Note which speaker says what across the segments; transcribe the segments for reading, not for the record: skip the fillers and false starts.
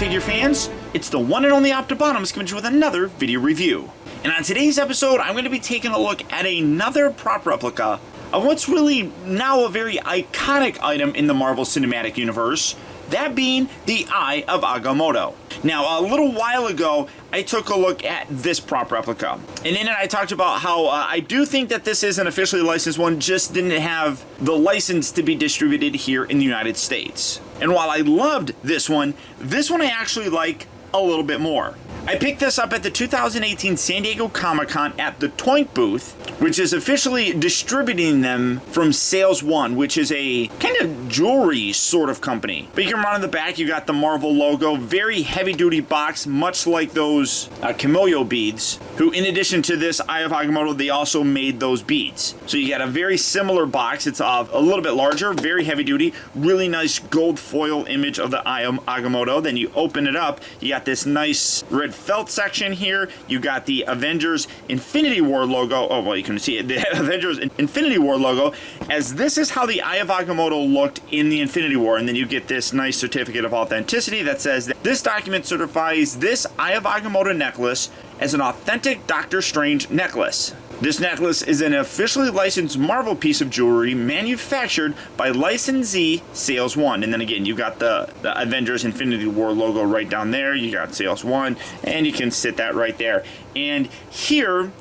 Speaker 1: figure fans, it's the one and only Optibotimus coming to you with another video review. And on today's episode, I'm going to be taking a look at another prop replica of what's really now a very iconic item in the Marvel Cinematic Universe, that being the Eye of Agamotto. Now, a little while ago, I took a look at this prop replica, and in it I talked about how I do think that this is an officially licensed one, just didn't have the license to be distributed here in the United States. And while I loved this one I actually like a little bit more. I picked this up at the 2018 San Diego Comic-Con at the Toink booth, which is officially distributing them from SalesOne, which is a kind of jewelry sort of company. But you can run in the back, you got the Marvel logo, very heavy-duty box, much like those Camellia beads, who in addition to this Eye of Agamotto, they also made those beads. So you got a very similar box. It's a little bit larger, very heavy-duty, really nice gold foil image of the Eye of Agamotto. Then you open it up, you got this nice red felt section here. You got the Avengers Infinity War logo. Oh, well, you can see it. The Avengers Infinity War logo, as this is how the Eye of Agamotto looked in the Infinity War. And then you get this nice certificate of authenticity that says that this document certifies this Eye of Agamotto necklace as an authentic Doctor Strange necklace. This necklace is an officially licensed Marvel piece of jewelry manufactured by licensee SalesOne. And then again, you've got the Avengers Infinity War logo right down there. You got SalesOne, and you can sit that right there. And here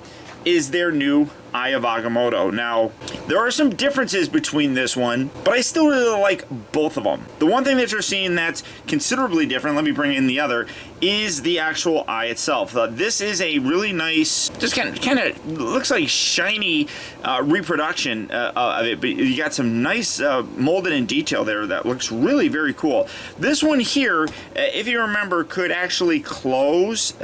Speaker 1: is their new Eye of Agamotto. Now, there are some differences between this one, but I still really like both of them. The one thing that you're seeing that's considerably different, let me bring in the other, is the actual eye itself. This is a really nice, just kind of looks like shiny reproduction of it, but you got some nice molded in detail there that looks really very cool. This one here, if you remember, could actually close.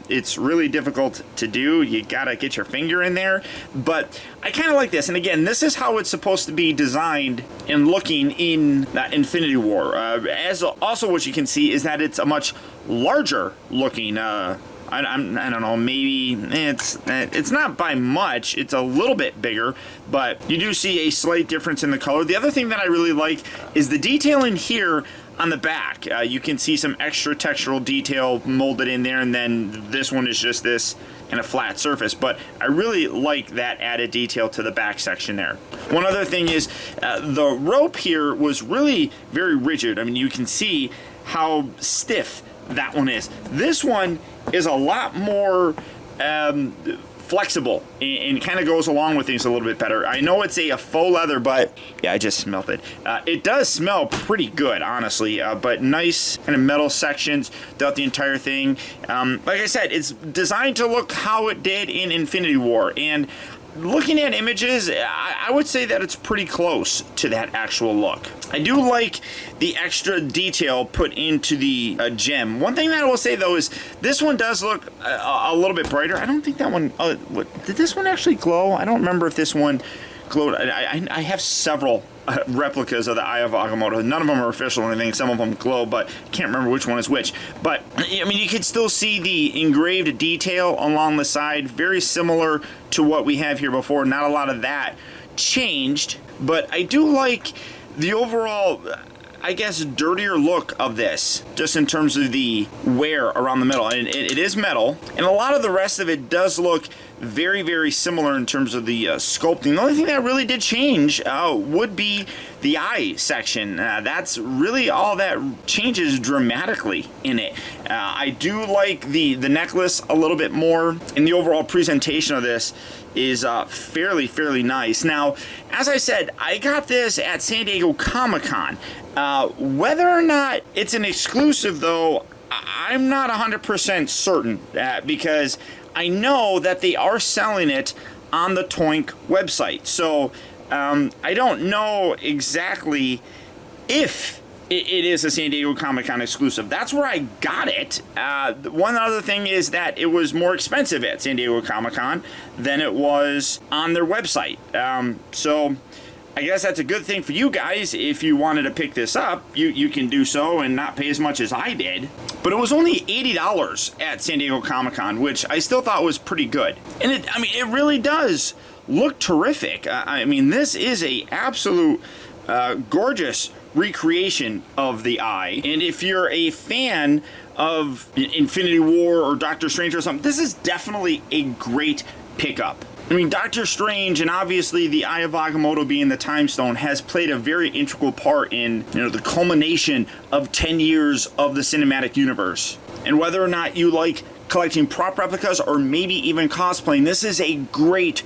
Speaker 1: It's really difficult to do. You gotta get your finger in there, but I kind of like this. And again, this is how it's supposed to be designed and looking in that Infinity War. As also what you can see is that it's a much larger looking, I don't know, maybe it's not by much, it's a little bit bigger, but you do see a slight difference in the color. The other thing that I really like is the detailing here on the back. You can see some extra textural detail molded in there, and then this one is just this kind of flat surface, but I really like that added detail to the back section there. One other thing is the rope here was really very rigid. I mean, you can see how stiff that one is. This one is a lot more flexible and kind of goes along with things a little bit better. I know it's a faux leather, but yeah, I just smelled it. It does smell pretty good, honestly, but nice kind of metal sections throughout the entire thing. Like I said, it's designed to look how it did in Infinity War, and looking at images, I would say that it's pretty close to that actual look. I do like the extra detail put into the gem. One thing that I will say, though, is this one does look a little bit brighter. I don't think that one... did this one actually glow? I don't remember if this one glowed. I have several replicas of the Eye of Agamotto. None of them are official or anything. Some of them glow, but I can't remember which one is which. But, I mean, you can still see the engraved detail along the side. Very similar to what we have here before. Not a lot of that changed, but I do like the overall, I guess, dirtier look of this, just in terms of the wear around the middle. And it is metal, and a lot of the rest of it does look very, very similar in terms of the sculpting. The only thing that really did change would be the eye section. That's really all that changes dramatically in it. I do like the necklace a little bit more, and the overall presentation of this is fairly nice. Now, as I said, I got this at San Diego Comic-Con. Whether or not it's an exclusive, though, I'm not 100% certain, because I know that they are selling it on the Toink website. So I don't know exactly if it is a San Diego Comic-Con exclusive. That's where I got it. One other thing is that it was more expensive at San Diego Comic-Con than it was on their website. So I guess that's a good thing for you guys. If you wanted to pick this up, you can do so and not pay as much as I did. But it was only $80 at San Diego Comic-Con, which I still thought was pretty good. And it really does look terrific. I mean, this is a absolute gorgeous recreation of the eye. And if you're a fan of Infinity War or Doctor Strange or something, this is definitely a great pickup. I mean, Doctor Strange and obviously the Eye of Agamotto being the Time Stone has played a very integral part in, the culmination of 10 years of the cinematic universe. And whether or not you like collecting prop replicas or maybe even cosplaying, this is a great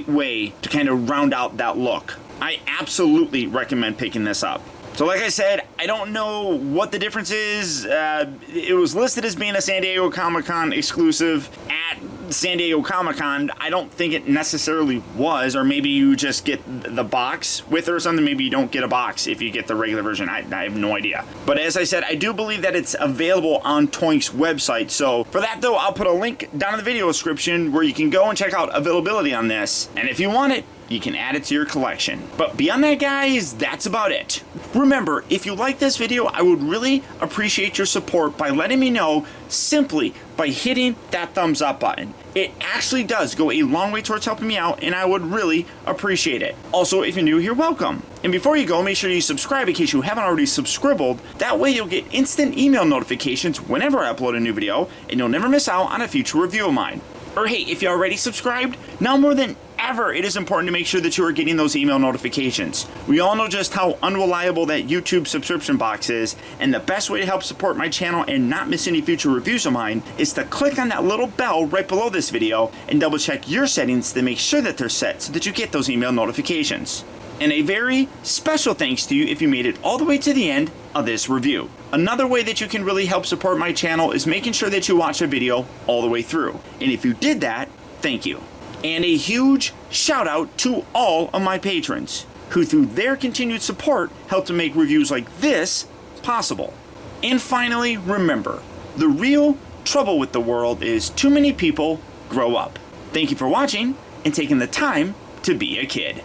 Speaker 1: way to kind of round out that look. I absolutely recommend picking this up. So like I said, I don't know what the difference is. It was listed as being a San Diego Comic-Con exclusive at San Diego Comic-Con. I don't think it necessarily was, or maybe you just get the box with it or something. Maybe you don't get a box if you get the regular version. I have no idea. But as I said, I do believe that it's available on Toink's website. So for that though, I'll put a link down in the video description where you can go and check out availability on this. And if you want it, you can add it to your collection. But beyond that, guys, that's about it. Remember, if you like this video, I would really appreciate your support by letting me know simply by hitting that thumbs up button. It actually does go a long way towards helping me out, and I would really appreciate it. Also, if you're new here, welcome. And before you go, make sure you subscribe in case you haven't already subscribed. That way you'll get instant email notifications whenever I upload a new video, and you'll never miss out on a future review of mine. Or hey, if you already subscribed, now more than ever, it is important to make sure that you are getting those email notifications. We all know just how unreliable that YouTube subscription box is, and the best way to help support my channel and not miss any future reviews of mine is to click on that little bell right below this video and double check your settings to make sure that they're set so that you get those email notifications. And a very special thanks to you if you made it all the way to the end of this review. Another way that you can really help support my channel is making sure that you watch a video all the way through. And if you did that, thank you. And a huge shout out to all of my patrons, who through their continued support help to make reviews like this possible. And finally, remember, the real trouble with the world is too many people grow up. Thank you for watching and taking the time to be a kid.